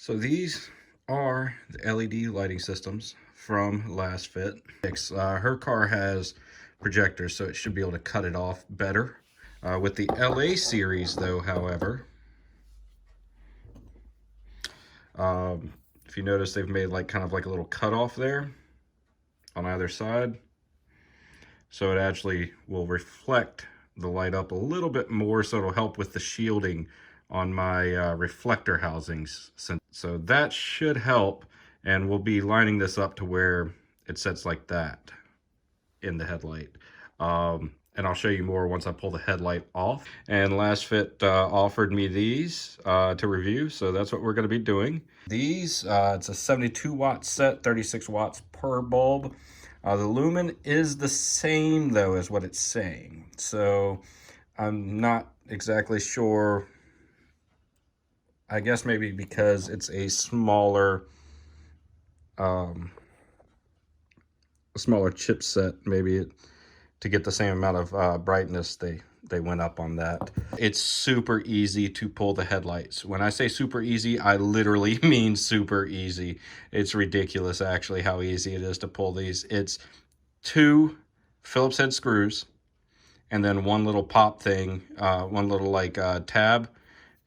So these are the LED lighting systems from LastFit. Her car has projectors, so it should be able to cut it off better. With the LA series, though, however, if you notice, they've made like kind of like a little cutoff there on either side. So it actually will reflect the light up a little bit more, so it'll help with the shielding on my reflector housings. So that should help, and we'll be lining this up to where it sets like that in the headlight. And I'll show you more once I pull the headlight off. And LastFit offered me these to review, so that's what we're going to be doing. These, it's a 72 watt set, 36 watts per bulb. The lumen is the same though as what it's saying, so I'm not exactly sure. I guess maybe because it's a smaller chipset, maybe to get the same amount of brightness, they went up on that. It's super easy to pull the headlights. When I say super easy, I literally mean super easy. It's ridiculous actually how easy it is to pull these. It's 2 Phillips head screws and then one little pop thing, one little like tab,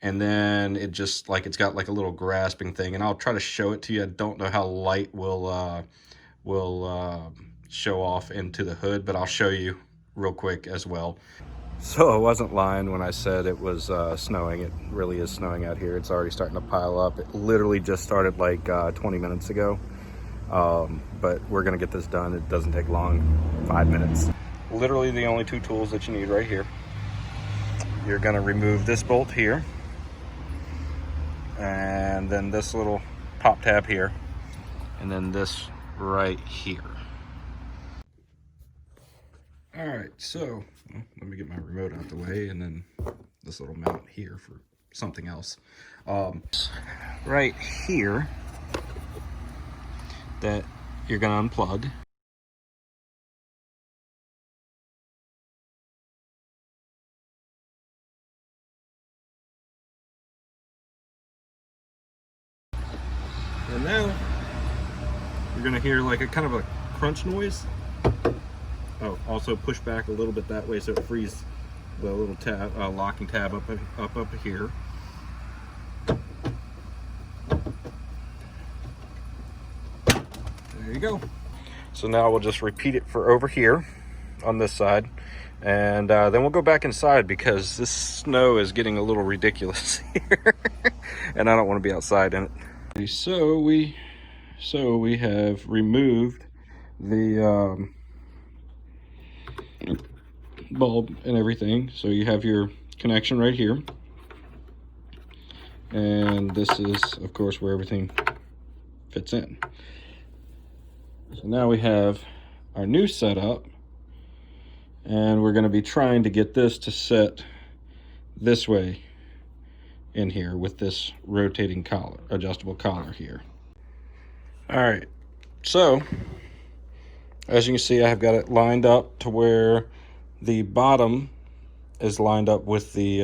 and then it just like it's got like a little grasping thing, and I'll try to show it to you. I don't know how light will show off into the hood, but I'll show you real quick as well. So I wasn't lying when I said it was snowing. It really is snowing out here. It's already starting to pile up. It literally just started like 20 minutes ago. But we're gonna get this done. It doesn't take long, 5 minutes. Literally the only 2 tools that you need right here. You're gonna remove this bolt here, and then this little pop tab here, and then this right here. All right, so let me get my remote out the way, and then this little mount here for something else. Right here, that you're gonna unplug. And now you're gonna hear like a kind of a crunch noise. Oh, also push back a little bit that way so it frees the little tab, locking tab up here. There you go. So now we'll just repeat it for over here on this side, and then we'll go back inside because this snow is getting a little ridiculous here, and I don't want to be outside in it. So we have removed the bulb and everything. So you have your connection right here, and this is of course where everything fits in. So now we have our new setup, and we're going to be trying to get this to set this way in here with this rotating collar, adjustable collar here. All right, so as you can see, I have got it lined up to where the bottom is lined up with the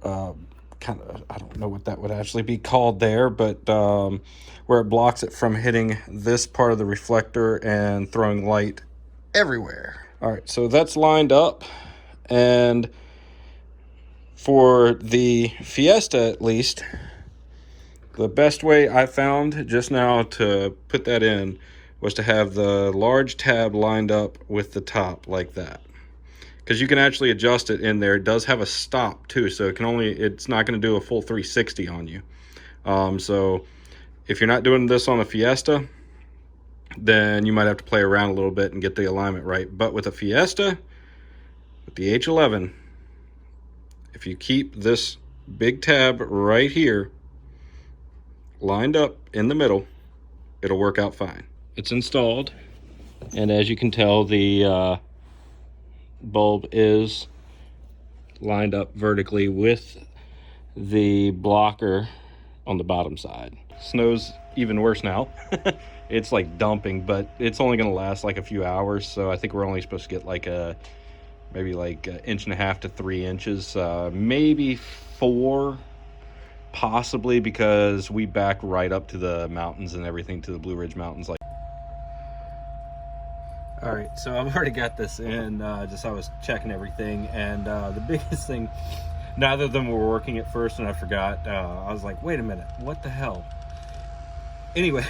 kind of, I don't know what that would actually be called there, but where it blocks it from hitting this part of the reflector and throwing light everywhere. All right, so that's lined up, and for the Fiesta at least, the best way I found just now to put that in was to have the large tab lined up with the top like that, because you can actually adjust it in there. It does have a stop too, so it's not going to do a full 360 on you. So if you're not doing this on a Fiesta, then you might have to play around a little bit and get the alignment right. But with a Fiesta, with the H11, if you keep this big tab right here lined up in the middle, it'll work out fine. It's installed, and as you can tell, the bulb is lined up vertically with the blocker on the bottom side. Snow's even worse now. It's like dumping, but it's only going to last like a few hours, so I think we're only supposed to get like maybe like 1.5 to 3 inches, maybe 4 possibly because we back right up to the mountains and everything, to the Blue Ridge Mountains. Like, all right, so I've already got this in. Just I was checking everything, and the biggest thing, neither of them were working at first, and I forgot. I was like, wait a minute, what the hell? Anyway,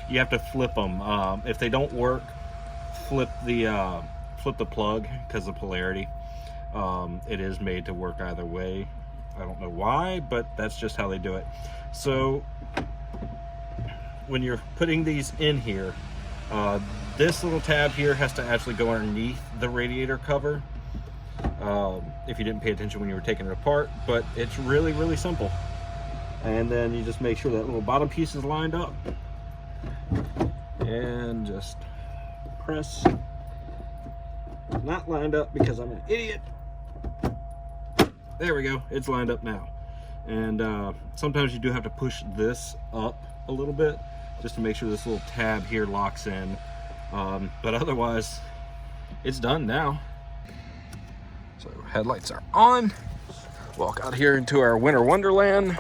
you have to flip them. If they don't work, flip the plug, because of polarity. It is made to work either way. I don't know why, but that's just how they do it. So when you're putting these in here, this little tab here has to actually go underneath the radiator cover, if you didn't pay attention when you were taking it apart. But it's really, really simple. And then you just make sure that little bottom piece is lined up, and just press. Not lined up because I'm an idiot. There we go, it's lined up now. And sometimes you do have to push this up a little bit just to make sure this little tab here locks in. But otherwise, it's done now. So headlights are on. Walk out here into our winter wonderland.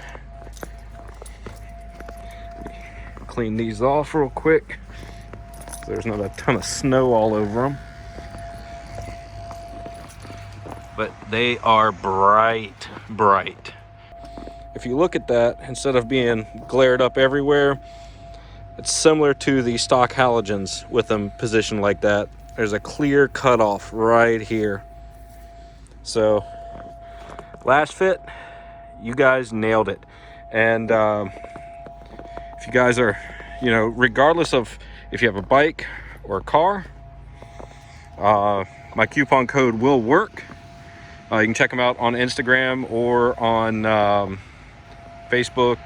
Clean these off real quick so there's not a ton of snow all over them. But they are bright, bright. If you look at that, instead of being glared up everywhere, it's similar to the stock halogens with them positioned like that. There's a clear cutoff right here. So, last fit, you guys nailed it. And if you guys are, regardless of if you have a bike or a car, my coupon code will work. You can check them out on Instagram or on Facebook.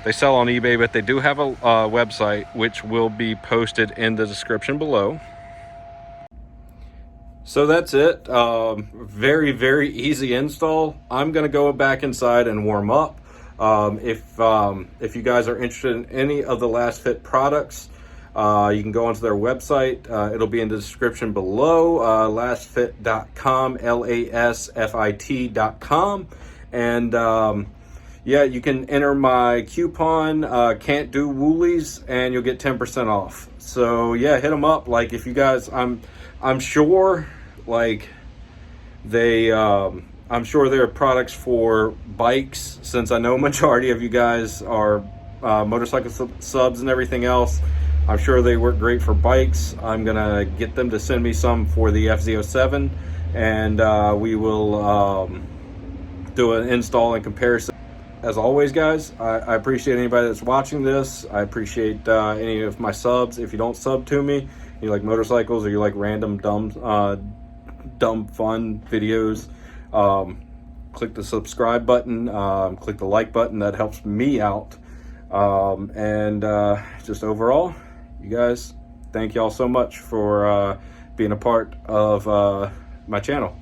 They sell on eBay, but they do have a website, which will be posted in the description below. So that's it. Very, very easy install. I'm going to go back inside and warm up. If you guys are interested in any of the Last Fit products, you can go onto their website. It'll be in the description below, lastfit.com, LASFIT.com. And yeah, you can enter my coupon, Can't Do Woolies, and you'll get 10% off. So yeah, hit them up. Like, if you guys, I'm sure, like, I'm sure there are products for bikes, since I know majority of you guys are motorcycle subs and everything else. I'm sure they work great for bikes. I'm gonna get them to send me some for the FZ07, and we will do an install and comparison. As always, guys, I appreciate anybody that's watching this. I appreciate any of my subs. If you don't sub to me, you like motorcycles or you like random dumb fun videos, click the subscribe button, click the like button. That helps me out. And just overall, you guys, thank y'all so much for being a part of my channel.